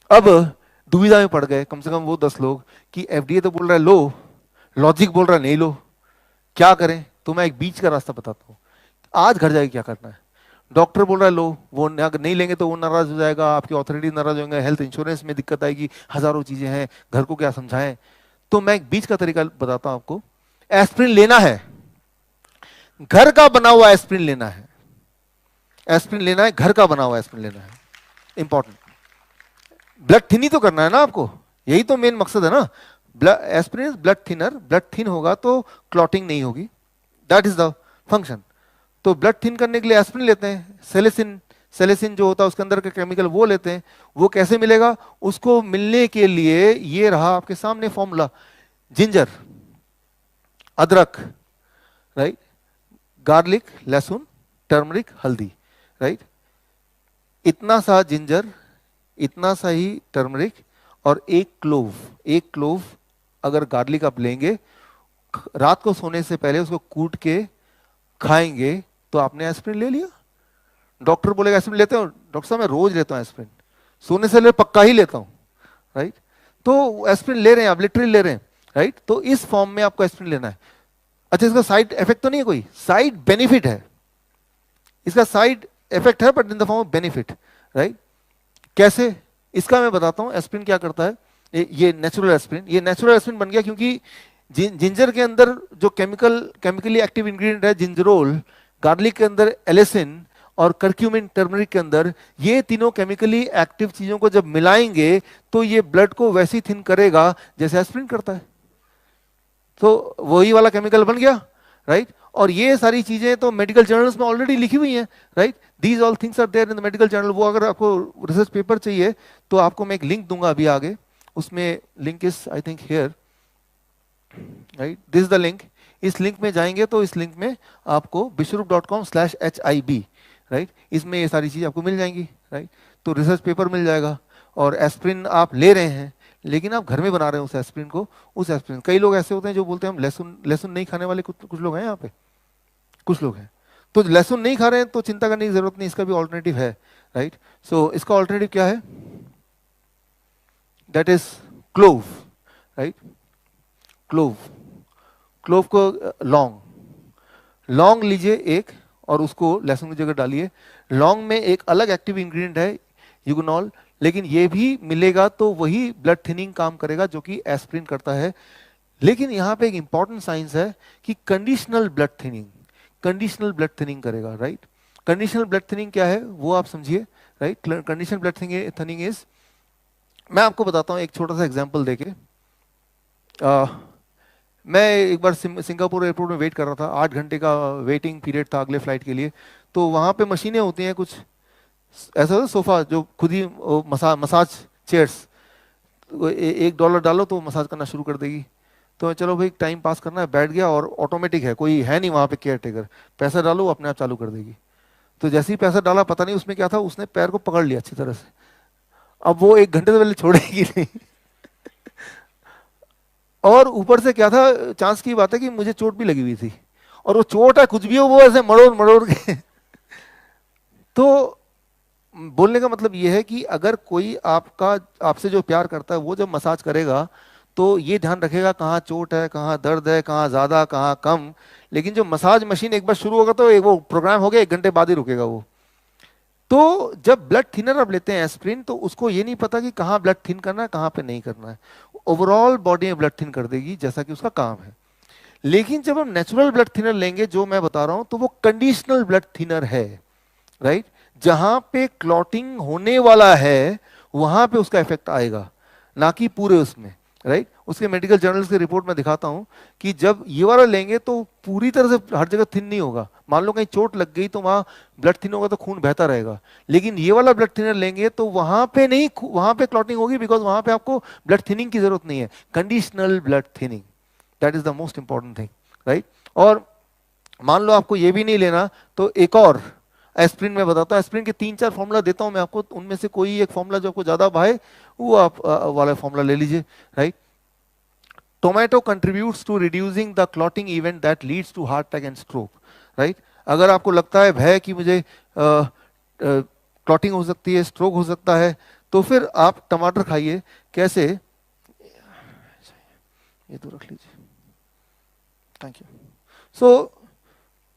अब दुविधा में पड़ गए कम से कम वो 10 लोग कि एफडीए तो बोल रहा है लो, लॉजिक बोल रहा है नहीं लो, क्या करें? तो मैं एक बीच का रास्ता बताता हूँ। आज घर जाके क्या करना है? डॉक्टर बोल रहा है लो, वो नहीं लेंगे तो वो नाराज हो जाएगा, आपकी अथॉरिटी नाराज होंगे, हेल्थ इंश्योरेंस में दिक्कत आएगी, हजारों चीजें हैं, घर को क्या समझाएं। तो मैं एक बीच का तरीका बताता हूं आपको। एस्प्रिन लेना है, घर का बना हुआ एस्प्रिन लेना है। एस्प्रिन लेना है, घर का बना हुआ एस्प्रिन लेना है। इंपॉर्टेंट, ब्लड थिन ही तो करना है ना आपको, यही तो मेन मकसद है ना। Blood aspirin is blood thinner, blood thin होगा तो क्लॉटिंग नहीं होगी, दैट इज द फंक्शन। तो ब्लड थिन करने के लिए एस्प्रिन लेते हैं, सेलेसिन, सेलेसिन जो होता है उसके अंदर का केमिकल वो लेते हैं। वो कैसे मिलेगा? उसको मिलने के लिए ये रहा आपके सामने फॉर्मूला, जिंजर, अदरक, राइट, गार्लिक, लहसुन, टर्मरिक, हल्दी, राइट। इतना सा जिंजर, इतना सा ही टर्मरिक, और एक क्लोव, एक क्लोव अगर गार्लिक आप लेंगे, रात को सोने से पहले उसको कूट के खाएंगे तो आपने एस्प्रिन ले लिया। डॉक्टर बोलेगा एस्प्रिन लेते हो? डॉक्टर साहब मैं रोज लेता हूं एस्प्रिन, सोने से पहले पक्का ही लेता हूं, राइट। तो एस्प्रिन ले रहे हैं आप, लिटरली ले रहे हैं, राइट। तो इस फॉर्म में आपको एस्प्रिन लेना है। अच्छा, इसका साइड इफेक्ट तो नहीं है? कोई साइड बेनिफिट है, इसका साइड इफेक्ट है but in the form of benefit, right. कैसे? इसका मैं बताता हूं। एस्प्रिन क्या करता है, ये नेचुरल एस्प्रिन, ये नेचुरल एस्प्रिन बन गया क्योंकि जिंजर के अंदर जो केमिकली एक्टिव इंग्रेडिएंट है जिंजरोल, गार्लिक के अंदर एलिसिन, और करक्यूमिन टर्मरिक के अंदर, ये तीनों केमिकली एक्टिव चीजों को जब मिलाएंगे तो ये ब्लड को वैसे ही थिन करेगा जैसे एस्प्रिन करता है। तो वही वाला केमिकल बन गया, राइट। और ये सारी चीजें तो मेडिकल जर्नल्स में ऑलरेडी लिखी हुई हैं, right. These all things are there in the medical journal. वो अगर आपको रिसर्च पेपर चाहिए तो आपको मैं एक लिंक दूंगा अभी आगे, उसमें link is I think here, right, this is the link. इस लिंक में जाएंगे तो इस लिंक में आपको bishrup.com/HIB, राइट, इसमें ये सारी चीज़ आपको मिल जाएंगी, राइट। तो रिसर्च पेपर मिल जाएगा। और एस्प्रिन आप ले रहे हैं लेकिन आप घर में बना रहे हैं उस एस्प्रिन को, उस एस्प्रिन, कई लोग ऐसे होते हैं जो बोलते हैं हम लहसुन लहसुन नहीं खाने वाले, कुछ लोग हैं यहाँ पे, कुछ लोग हैं। तो लहसुन नहीं खा रहे हैं तो चिंता करने की जरूरत नहीं, इसका भी ऑल्टरनेटिव है, राइट। सो इसका ऑल्टरनेटिव क्या है? That is clove, right, clove. Clove को लौंग, लौंग लीजिए एक, और उसको लहसुन की जगह डालिए। लौंग में एक अलग एक्टिव इंग्रेडिएंट है यूगोनॉल, लेकिन ये भी मिलेगा तो वही ब्लड थिनिंग काम करेगा जो कि एस्प्रिन करता है। लेकिन यहाँ पे एक इंपॉर्टेंट साइंस है कि conditional blood thinning, conditional blood thinning करेगा, राइट। कंडीशनल ब्लड थिनिंग क्या है वो आप समझिए, right. Conditional blood thinning is, मैं आपको बताता हूँ एक छोटा सा एग्जाम्पल देके। मैं एक बार सिंगापुर एयरपोर्ट में वेट कर रहा था, 8 घंटे का वेटिंग पीरियड था अगले फ्लाइट के लिए। तो वहाँ पे मशीनें होती हैं कुछ ऐसा होता है, सोफा जो खुद ही मसाज चेयर्स, $1 डालो तो मसाज करना शुरू कर देगी। तो चलो भाई टाइम पास करना है, बैठ गया, और ऑटोमेटिक है, कोई है नहीं वहाँ पे केयर टेकर, पैसा डालो अपने आप चालू कर देगी। तो जैसे ही पैसा डाला, पता नहीं उसमें क्या था, उसने पैर को पकड़ लिया अच्छी तरह से। अब वो 1 घंटे से पहले छोड़ेगी नहीं। और ऊपर से क्या था, चांस की बात है कि मुझे चोट भी लगी हुई थी, और वो चोट है कुछ भी हो वो ऐसे मरोड़ मरोड़ के। तो बोलने का मतलब ये है कि अगर कोई आपका, आपसे जो प्यार करता है वो जब मसाज करेगा तो ये ध्यान रखेगा कहाँ चोट है, कहाँ दर्द है, कहाँ ज्यादा कहाँ कम। लेकिन जो मसाज मशीन एक बार शुरू होगा तो वो प्रोग्राम हो गया, 1 घंटे बाद ही रुकेगा वो। तो जब ब्लड थिनर आप लेते हैं एस्प्रिन, तो उसको ये नहीं पता कि कहाँ ब्लड थिन करना है कहाँ पे नहीं करना है, ओवरऑल बॉडी में ब्लड थिन कर देगी जैसा कि उसका काम है। लेकिन जब हम नेचुरल ब्लड थिनर लेंगे जो मैं बता रहा हूं, तो वो कंडीशनल ब्लड थिनर है, राइट। जहां पे क्लॉटिंग होने वाला है वहां पे उसका इफेक्ट आएगा, ना कि पूरे उसमें, राइट। उसके मेडिकल जर्नल्स की रिपोर्ट में दिखाता हूं कि जब ये वाला लेंगे तो पूरी तरह से हर जगह थिन नहीं होगा। मान लो कहीं चोट लग गई तो वहां ब्लड थिन होगा तो खून बहता रहेगा। लेकिन ये वाला ब्लड थिनर लेंगे तो वहां पे नहीं, वहां पे क्लॉटिंग होगी, बिकॉज वहां पे आपको ब्लड थिनिंग की जरूरत नहीं है, conditional blood thinning, that is the most important thing, right. और मान लो आपको ये भी नहीं लेना तो एक और एस्प्रिन में बताता हूँ। एस्प्रिन के 3-4 फॉर्मूला देता हूँ मैं आपको, उनमें से कोई एक फॉर्मूला जो आपको ज्यादा भाए वो आप वाला फॉर्मूला ले लीजिए, right. Tomato contributes to reducing the clotting event that leads to heart attack and stroke, right. अगर आपको लगता है भय कि मुझे क्लॉटिंग हो सकती है, स्ट्रोक हो सकता है, तो फिर आप टमाटर खाइए। कैसे, ये तो रख लीजिए, थैंक यू। सो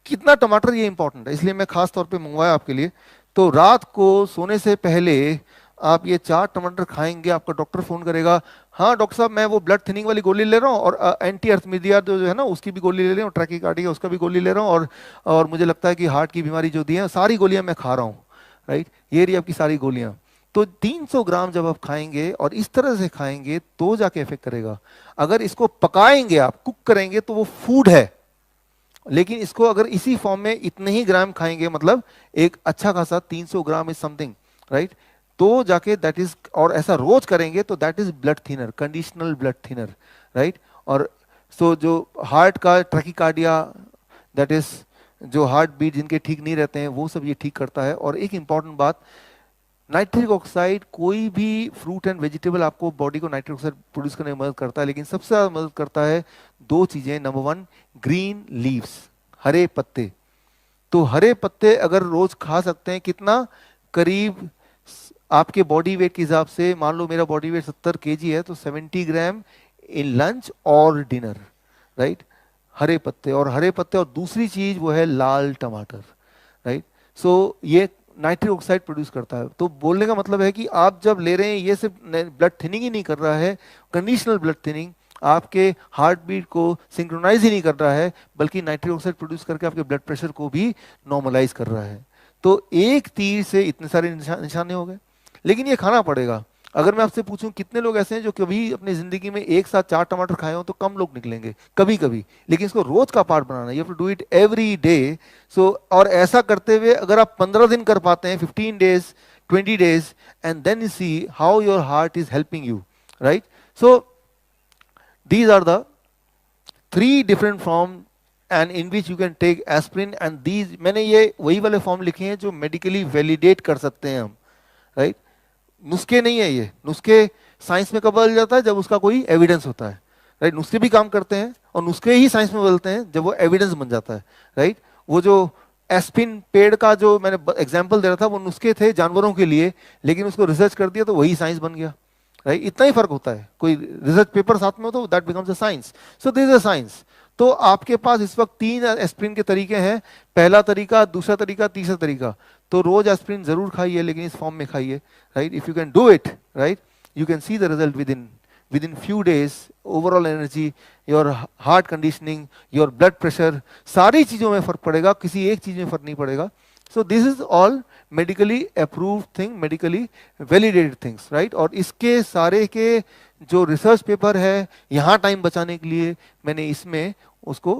कितना टमाटर, ये इंपॉर्टेंट है, इसलिए मैं खास तौर पे मंगवाया आपके लिए। तो रात को सोने से पहले आप ये 4 टमाटर खाएंगे, आपका डॉक्टर फोन करेगा, हाँ डॉक्टर साहब मैं वो ब्लड थिनिंग वाली गोली ले रहा हूँ, और एंटी अर्थमिडिया जो है ना उसकी भी गोली ले रहा हूँ, ट्रैकीकार्डिया उसका भी गोली ले रहा हूँ, और मुझे लगता है कि हार्ट की बीमारी जो दी है सारी गोलियां मैं खा रहा हूँ, राइट, ये रही आपकी सारी गोलियां। तो 300 ग्राम जब आप खाएंगे और इस तरह से खाएंगे तो जाके इफेक्ट करेगा। अगर इसको पकाएंगे, आप कुक करेंगे, तो वो फूड है, लेकिन इसको अगर इसी फॉर्म में इतने ही ग्राम खाएंगे, मतलब एक अच्छा खासा 300 ग्राम इज समथिंग, राइट, तो जाके दैट इज, और ऐसा रोज करेंगे तो that is blood thinner, conditional blood thinner, right. और सो जो हार्ट का ट्रैकीकार्डिया, दैट इज जो हार्ट बीट जिनके ठीक नहीं रहते हैं, वो सब ये ठीक करता है। और एक इंपॉर्टेंट बात, नाइट्रिक ऑक्साइड, कोई भी फ्रूट एंड वेजिटेबल आपको बॉडी को नाइट्रिक ऑक्साइड प्रोड्यूस करने में मदद करता है, लेकिन सबसे ज्यादा मदद करता है 2 चीजें। नंबर 1, ग्रीन लीव्स, हरे पत्ते। तो हरे पत्ते अगर रोज खा सकते हैं, कितना, करीब आपके बॉडी वेट के हिसाब से, मान लो मेरा बॉडी वेट 70 केजी है, तो 70 ग्राम इन लंच और डिनर, राइट, हरे पत्ते। और हरे पत्ते, और दूसरी चीज वो है लाल टमाटर, राइट। सो ये नाइट्रिक ऑक्साइड प्रोड्यूस करता है। तो बोलने का मतलब है कि आप जब ले रहे हैं, ये सिर्फ ब्लड थिनिंग ही नहीं कर रहा है, कंडीशनल ब्लड थिनिंग, आपके हार्ट बीट को सिंक्रोनाइज ही नहीं कर रहा है, बल्कि नाइट्रिक ऑक्साइड प्रोड्यूस करके आपके ब्लड प्रेशर को भी नॉर्मलाइज कर रहा है। तो एक तीर से इतने सारे निशाने हो गए। लेकिन ये खाना पड़ेगा। अगर मैं आपसे पूछूं कितने लोग ऐसे हैं जो कभी अपनी जिंदगी में एक साथ 4 टमाटर खाए हो, तो कम लोग निकलेंगे, कभी कभी। लेकिन इसको रोज का पार्ट बनाना, you have to do it every day. So और ऐसा करते हुए अगर आप 15 दिन कर पाते हैं, 15 days, 20 days, and then you see how your heart is helping you, right. So these are the 3 different form and in which you can take aspirin, and these, मैंने ये वही वाले फॉर्म लिखे हैं जो मेडिकली वैलिडेट कर सकते हैं हम, राइट। नुस्खे नहीं है ये, नुस्खे साइंस में कब बदल जाता है, जब उसका कोई एविडेंस होता है, राइट। नुस्खे भी काम करते हैं, और नुस्खे ही साइंस में बदलते हैं जब वो एविडेंस बन जाता है, राइट। वो जो एस्पिन पेड़ का जो मैंने एग्जाम्पल दे रहा था, वो नुस्खे थे जानवरों के लिए, लेकिन उसको रिसर्च कर दिया तो वही साइंस बन गया, राइट। इतना ही फर्क होता है, कोई रिसर्च पेपर साथ में हो तो that becomes a science. So this is a science. तो आपके पास इस वक्त 3 एस्पिरिन के तरीके हैं, पहला तरीका, दूसरा तरीका, तीसरा तरीका। तो रोज एस्पिरिन जरूर खाइए, लेकिन इस फॉर्म में खाइए, right. If you can do it, right, you can see the result with in few days. Overall energy, your heart conditioning, your blood pressure, सारी चीजों में फर्क पड़ेगा, किसी एक चीज में फर्क नहीं पड़ेगा। So this is all medically approved thing, medically validated things, right. और इसके सारे के जो रिसर्च पेपर है, यहाँ टाइम बचाने के लिए मैंने इसमें उसको